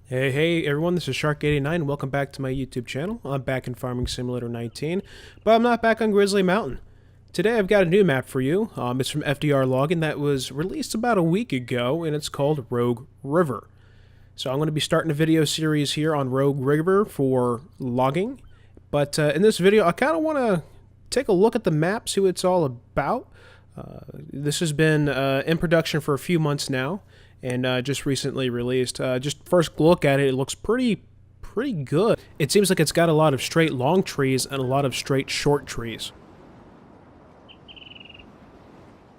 Hey everyone, this is Shark89. Welcome back to my YouTube channel. I'm back in Farming Simulator 19, but I'm not back on Grizzly Mountain. Today I've got a new map for you. It's from FDR Logging that was released about a week ago, and it's called Rogue River. So I'm going to be starting a video series here on Rogue River for logging, but in this video I kind of want to take a look at the map, see what it's all about. This has been in production for a few months now, and just recently released. Just first look at it, it looks pretty good. It seems like it's got a lot of straight long trees and a lot of straight short trees.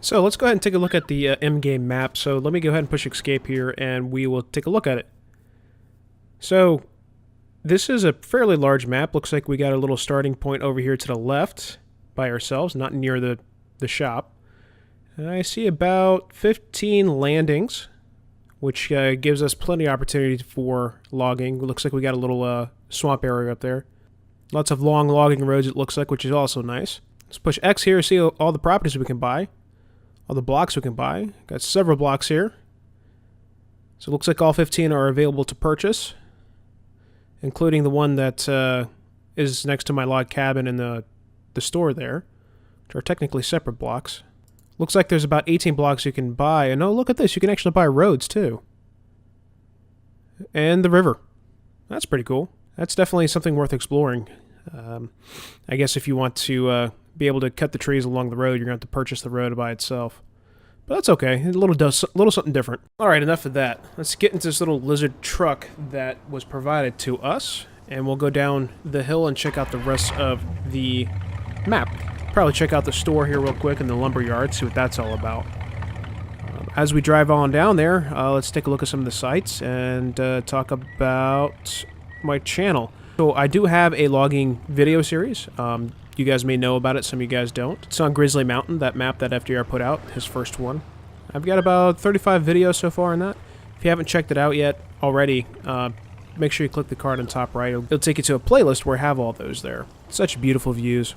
So let's go ahead and take a look at the in-game map. So let me go ahead and push escape here and we will take a look at it. So this is a fairly large map. Looks like we got a little starting point over here to the left by ourselves, not near the shop. And I see about 15 landings, which gives us plenty of opportunity for logging. It looks like we got a little swamp area up there. Lots of long logging roads, it looks like, which is also nice. Let's push X here to see all the properties we can buy. All the blocks we can buy. Got several blocks here. So it looks like all 15 are available to purchase, including the one that is next to my log cabin in the store there, which are technically separate blocks. Looks like there's about 18 blocks you can buy. And oh, look at this. You can actually buy roads, too. And the river. That's pretty cool. That's definitely something worth exploring. I guess if you want to be able to cut the trees along the road, you're going to have to purchase the road by itself. But that's okay. A little something different. All right, enough of that. Let's get into this little lizard truck that was provided to us. And we'll go down the hill and check out the rest of the map. Probably check out the store here real quick in the lumber yard, see what that's all about. As we drive on down there, let's take a look at some of the sites and talk about my channel. So I do have a logging video series. You guys may know about it, some of you guys don't. It's on Grizzly Mountain, that map that FDR put out, his first one. I've got about 35 videos so far on that. If you haven't checked it out yet already, make sure you click the card on top right. It'll take you to a playlist where I have all those there. Such beautiful views.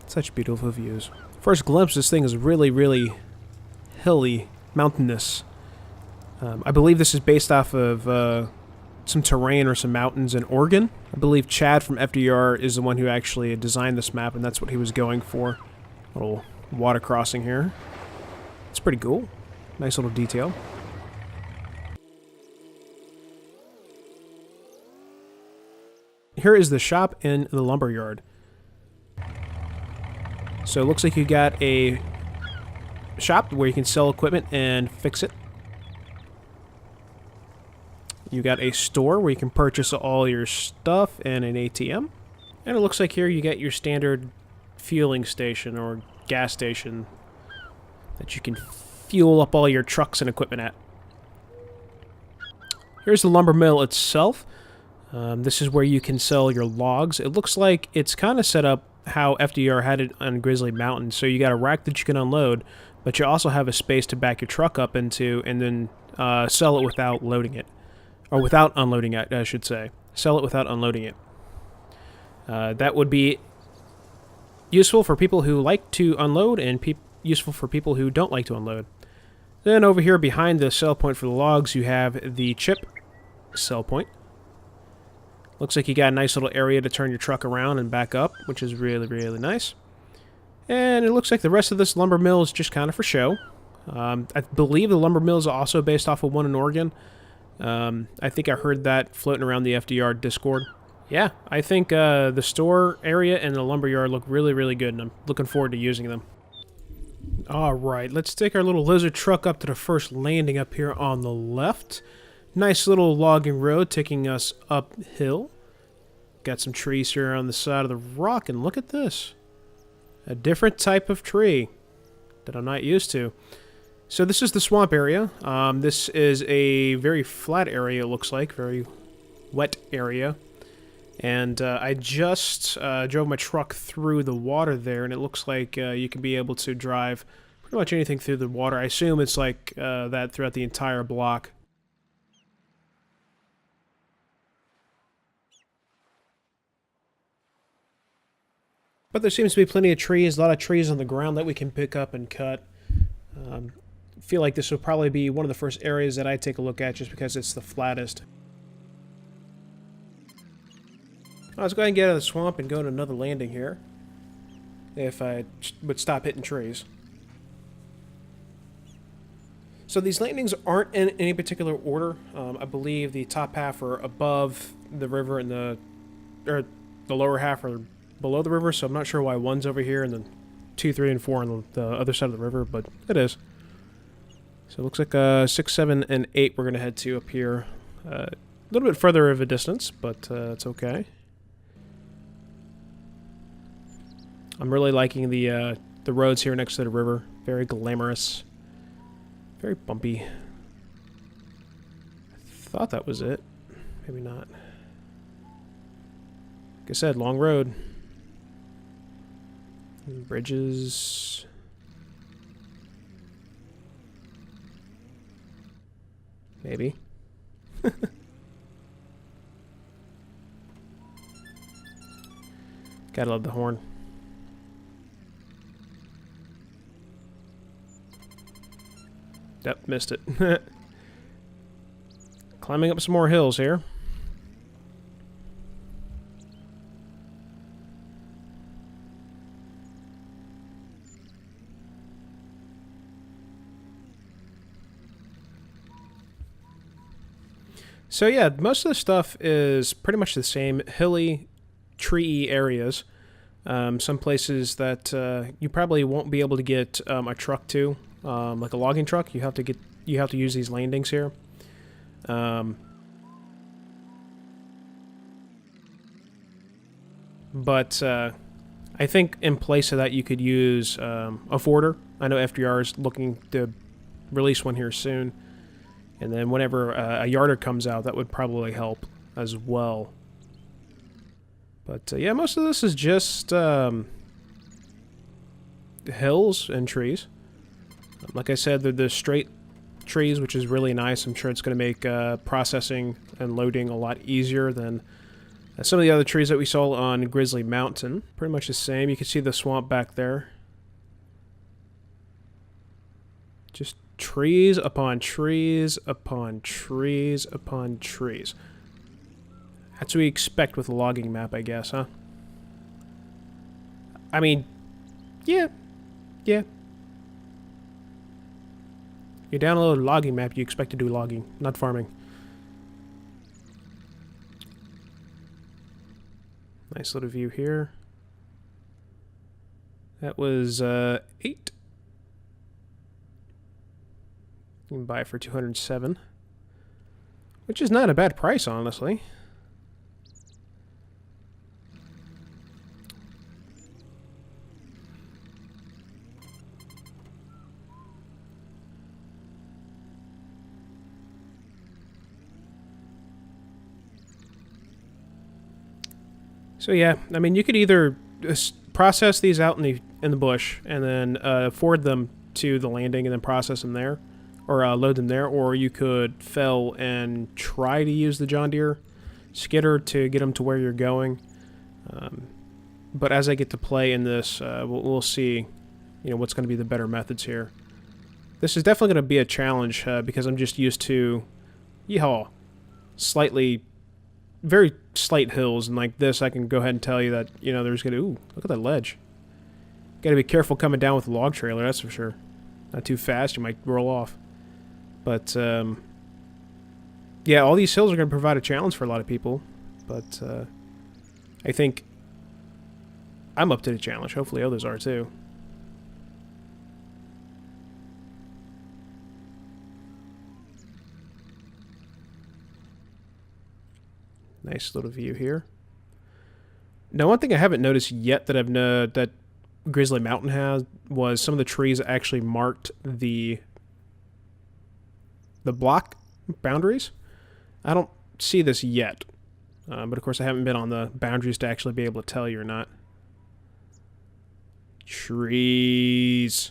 Such beautiful views. First glimpse, this thing is really hilly, mountainous. I believe this is based off of some terrain or some mountains in Oregon. I believe Chad from FDR is the one who actually designed this map, and that's what he was going for. Little water crossing here. It's pretty cool. Nice little detail. Here is the shop in the lumber yard. So it looks like you got a shop where you can sell equipment and fix it. You got a store where you can purchase all your stuff and an ATM. And it looks like here you get your standard fueling station or gas station that you can fuel up all your trucks and equipment at. Here's the lumber mill itself. This is where you can sell your logs. It looks like it's kind of set up how FDR had it on Grizzly Mountain. So you got a rack that you can unload, but you also have a space to back your truck up into and then sell it without loading it. Or without unloading it, I should say. Sell it without unloading it. That would be useful for people who like to unload and useful for people who don't like to unload. Then over here behind the sell point for the logs, you have the chip sell point. Looks like you got a nice little area to turn your truck around and back up, which is really nice. And it looks like the rest of this lumber mill is just kind of for show. I believe the lumber mill is also based off of one in Oregon. I think I heard that floating around the FDR Discord. Yeah, I think the store area and the lumber yard look really good, and I'm looking forward to using them. Alright, let's take our little lizard truck up to the first landing up here on the left. Nice little logging road taking us uphill. Got some trees here on the side of the rock, and look at this. A different type of tree that I'm not used to. So this is the swamp area. This is a very flat area, it looks like. Very wet area. And I just drove my truck through the water there, and it looks like you can be able to drive pretty much anything through the water. I assume it's like that throughout the entire block. But there seems to be plenty of trees, a lot of trees on the ground that we can pick up and cut. feel like this will probably be one of the first areas that I take a look at just because it's the flattest. Let's go ahead and get out of the swamp and go to another landing here. If I would stop hitting trees. So these landings aren't in any particular order. I believe the top half are above the river and the lower half are below the river, so I'm not sure why one's over here and then 2, 3, and 4 on the other side of the river, but it is. So it looks like 6, 7, and 8 we're going to head to up here. A little bit further of a distance, but it's okay. I'm really liking the roads here next to the river. Very glamorous. Very bumpy. I thought that was it. Maybe not. Like I said, long road. And bridges. Maybe. Gotta love the horn. Yep, missed it. Climbing up some more hills here. So yeah, most of the stuff is pretty much the same. Hilly, tree areas. Some places that you probably won't be able to get a truck to. Like a logging truck, you have to use these landings here. But I think in place of that, you could use a forder. I know FDR is looking to release one here soon, and then whenever a yarder comes out, that would probably help as well. But yeah, most of this is just hills and trees. Like I said, they're the straight trees, which is really nice. I'm sure it's going to make processing and loading a lot easier than some of the other trees that we saw on Grizzly Mountain. Pretty much the same. You can see the swamp back there. Just trees upon trees upon trees upon trees. That's what we expect with a logging map, I guess, huh? I mean, yeah. Yeah. You download a logging map, you expect to do logging, not farming. Nice little view here. That was 8. You can buy it for 207. Which is not a bad price, honestly. So yeah, I mean, you could either process these out in the bush and then forward them to the landing and then process them there, or load them there, or you could fell and try to use the John Deere skidder to get them to where you're going. But as I get to play in this, we'll see, what's going to be the better methods here. This is definitely going to be a challenge because I'm just used to, very slight hills, and like this, I can go ahead and tell you that, there's gonna, ooh, look at that ledge. Gotta be careful coming down with a log trailer, that's for sure. Not too fast, you might roll off. But, yeah, all these hills are gonna provide a challenge for a lot of people, but, I think I'm up to the challenge. Hopefully others are too. Nice little view here. Now, one thing I haven't noticed yet that that Grizzly Mountain has was some of the trees actually marked the block boundaries. I don't see this yet, but of course I haven't been on the boundaries to actually be able to tell you or not. Trees.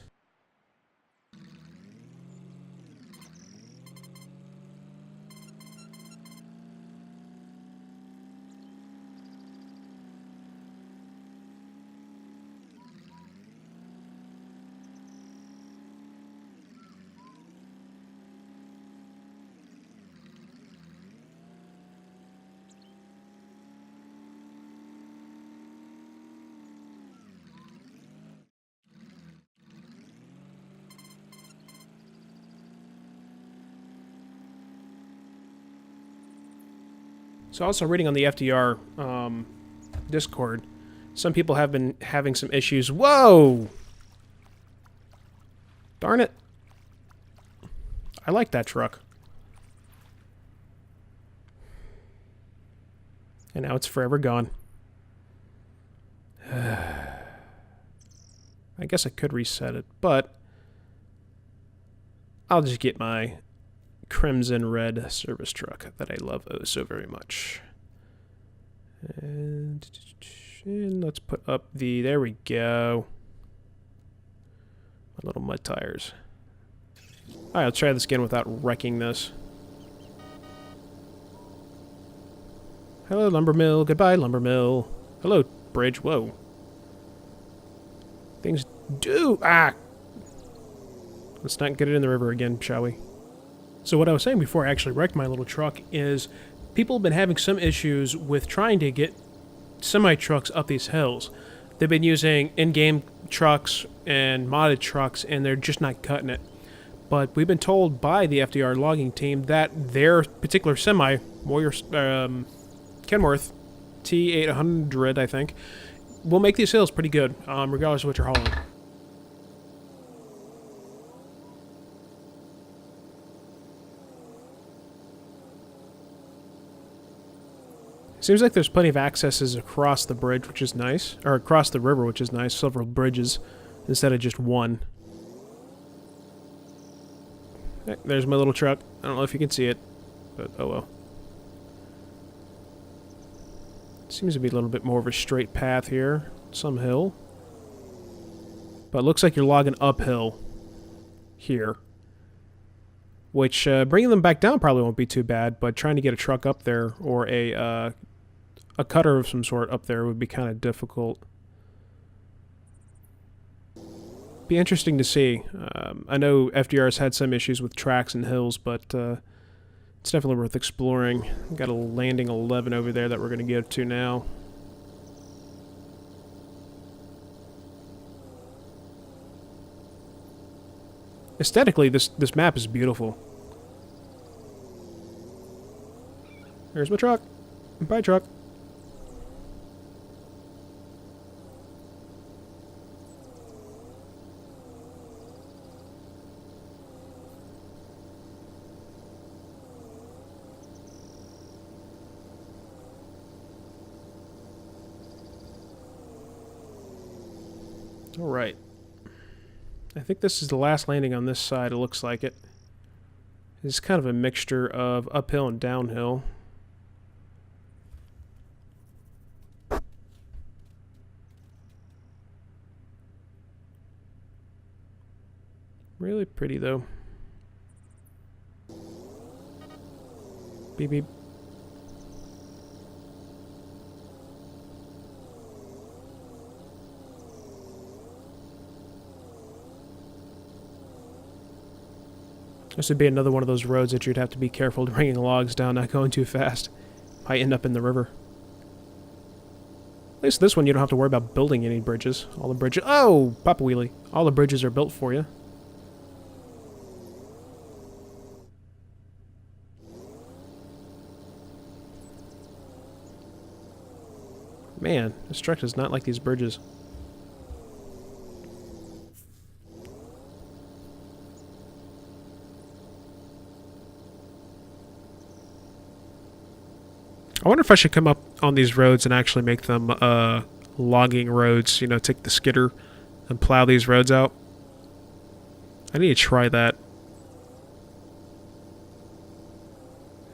So also reading on the FDR Discord, some people have been having some issues. Whoa! Darn it. I like that truck. And now it's forever gone. I guess I could reset it, but I'll just get my crimson red service truck that I love oh so very much. And let's put up the, there we go, my little mud tires. Alright, let's try this again without wrecking this. Hello, lumber mill. Goodbye, lumber mill. Hello, bridge. Whoa. Things do... Ah! Let's not get it in the river again, shall we? So what I was saying before I actually wrecked my little truck is people have been having some issues with trying to get semi-trucks up these hills. They've been using in-game trucks and modded trucks, and they're just not cutting it. But we've been told by the FDR logging team that their particular semi, Warrior... Kenworth T800, I think, will make these hills pretty good, regardless of what you're hauling. Seems like there's plenty of accesses across the bridge, which is nice. Or across the river, which is nice. Several bridges instead of just one. There's my little truck. I don't know if you can see it, but oh well. Seems to be a little bit more of a straight path here. Some hill. But it looks like you're logging uphill here. Which, bringing them back down probably won't be too bad, but trying to get a truck up there or a cutter of some sort up there would be kind of difficult. Be interesting to see. I know FDR's had some issues with tracks and hills, but it's definitely worth exploring. Got a landing 11 over there that we're going to go to now. Aesthetically, this map is beautiful. There's my truck. Bye, truck. Alright. I think this is the last landing on this side, it looks like it. It's kind of a mixture of uphill and downhill. Really pretty, though. Beep beep. This would be another one of those roads that you'd have to be careful bringing logs down, not going too fast. Might end up in the river. At least this one you don't have to worry about building any bridges. All the bridges... Oh! Papa Wheelie. All the bridges are built for you. Man, this truck does not like these bridges. I wonder if I should come up on these roads and actually make them logging roads, you know, take the skidder and plow these roads out. I need to try that.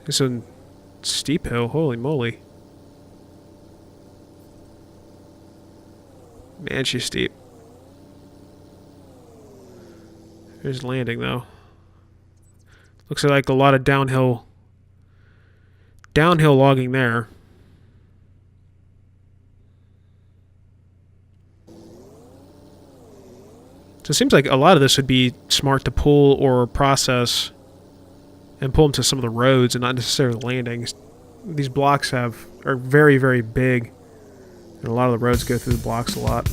It's a steep hill, holy moly. Man, she's steep. There's landing, though. Looks like a lot of downhill logging there. So it seems like a lot of this would be smart to pull or process and pull them to some of the roads and not necessarily landings. These blocks are very, very big, and a lot of the roads go through the blocks a lot.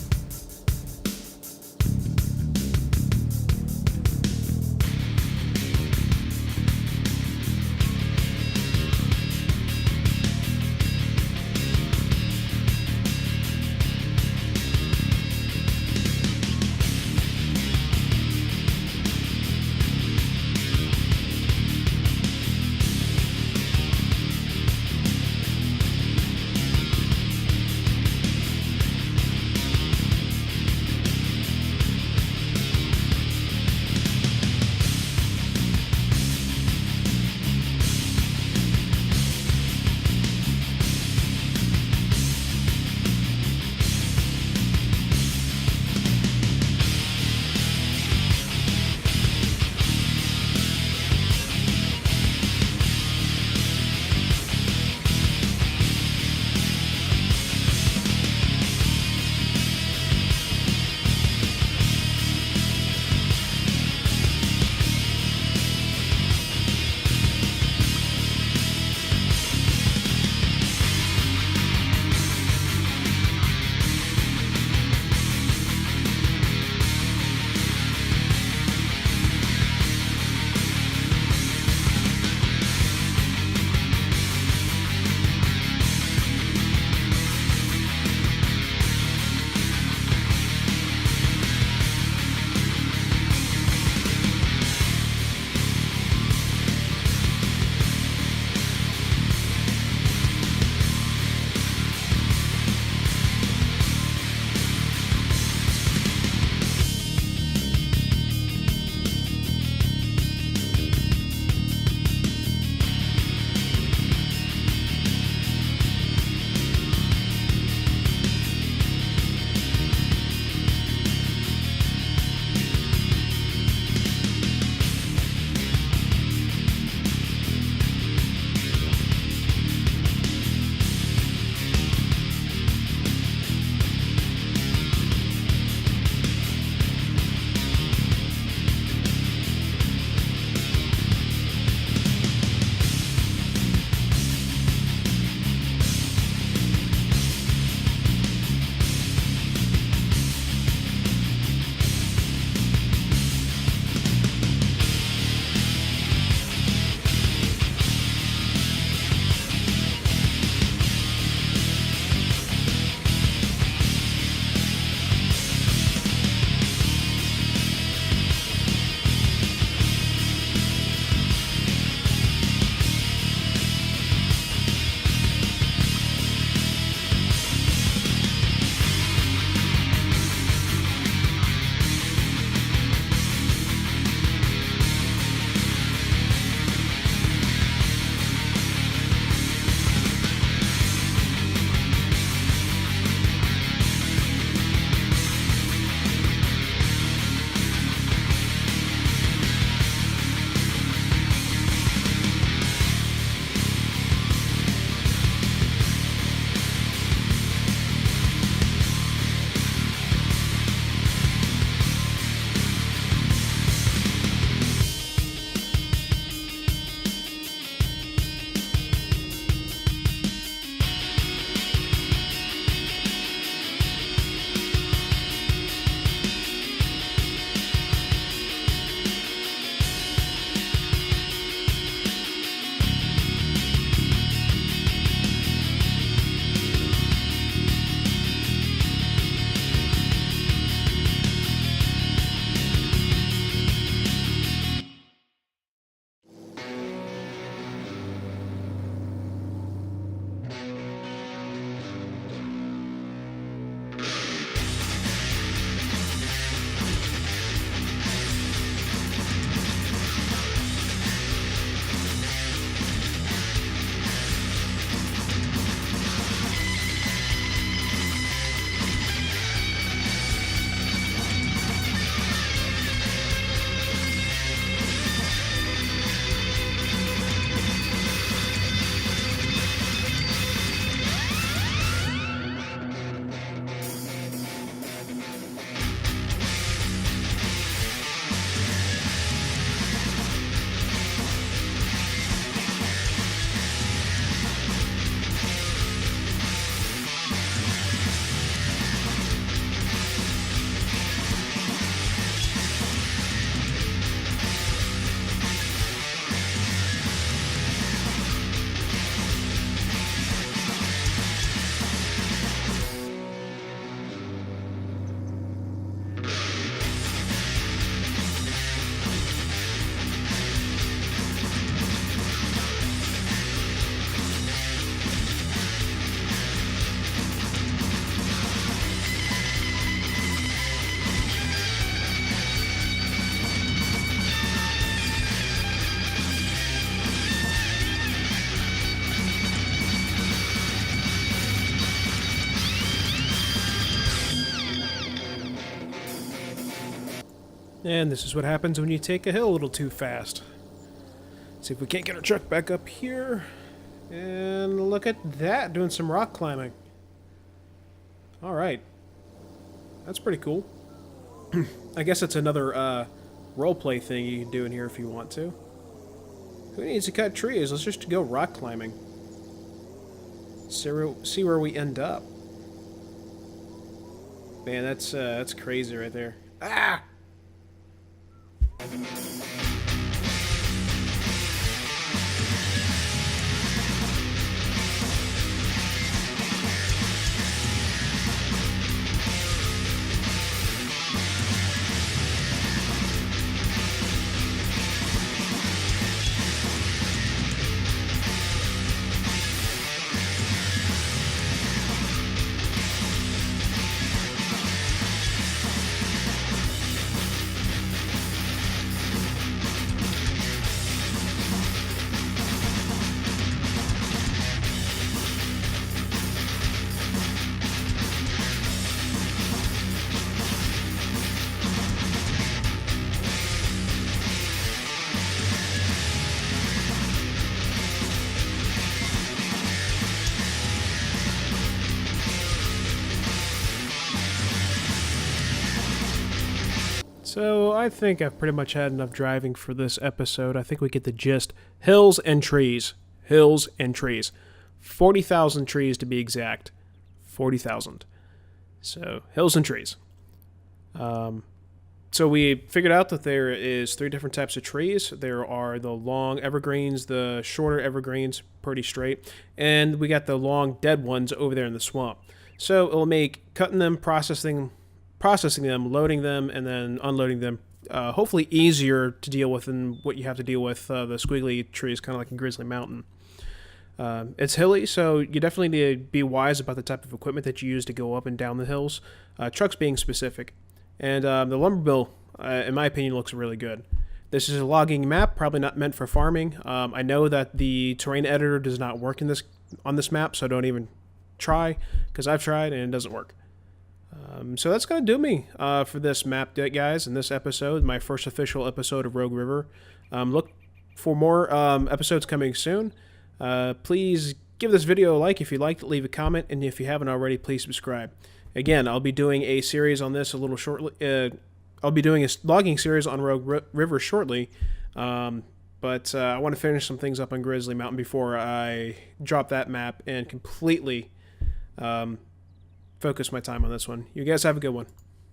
And this is what happens when you take a hill a little too fast. Let's see if we can't get our truck back up here. And look at that, doing some rock climbing. Alright. That's pretty cool. I guess it's another roleplay thing you can do in here if you want to. Who needs to cut trees? Let's just go rock climbing. See where we end up. Man, that's crazy right there. Ah! So I think I've pretty much had enough driving for this episode. I think we get the gist. Hills and trees. Hills and trees. 40,000 trees to be exact. 40,000. So, hills and trees. So we figured out that there is 3 different types of trees. There are the long evergreens, the shorter evergreens, pretty straight, and we got the long dead ones over there in the swamp. So it'll make cutting them, processing them, loading them, and then unloading them hopefully easier to deal with than what you have to deal with the squiggly trees, kind of like in Grizzly Mountain. It's hilly, so you definitely need to be wise about the type of equipment that you use to go up and down the hills, trucks being specific. And the lumber bill, in my opinion, looks really good. This is a logging map, probably not meant for farming. I know that the terrain editor does not work on this map, so don't even try, because I've tried and it doesn't work. So that's going to do me for this map, guys, in this episode, my first official episode of Rogue River. Look for more episodes coming soon. Please give this video a like if you liked it, leave a comment, and if you haven't already, please subscribe. Again, I'll be doing a series on this a little shortly. I'll be doing a logging series on Rogue River shortly, but I want to finish some things up on Grizzly Mountain before I drop that map and completely focus my time on this one. You guys have a good one.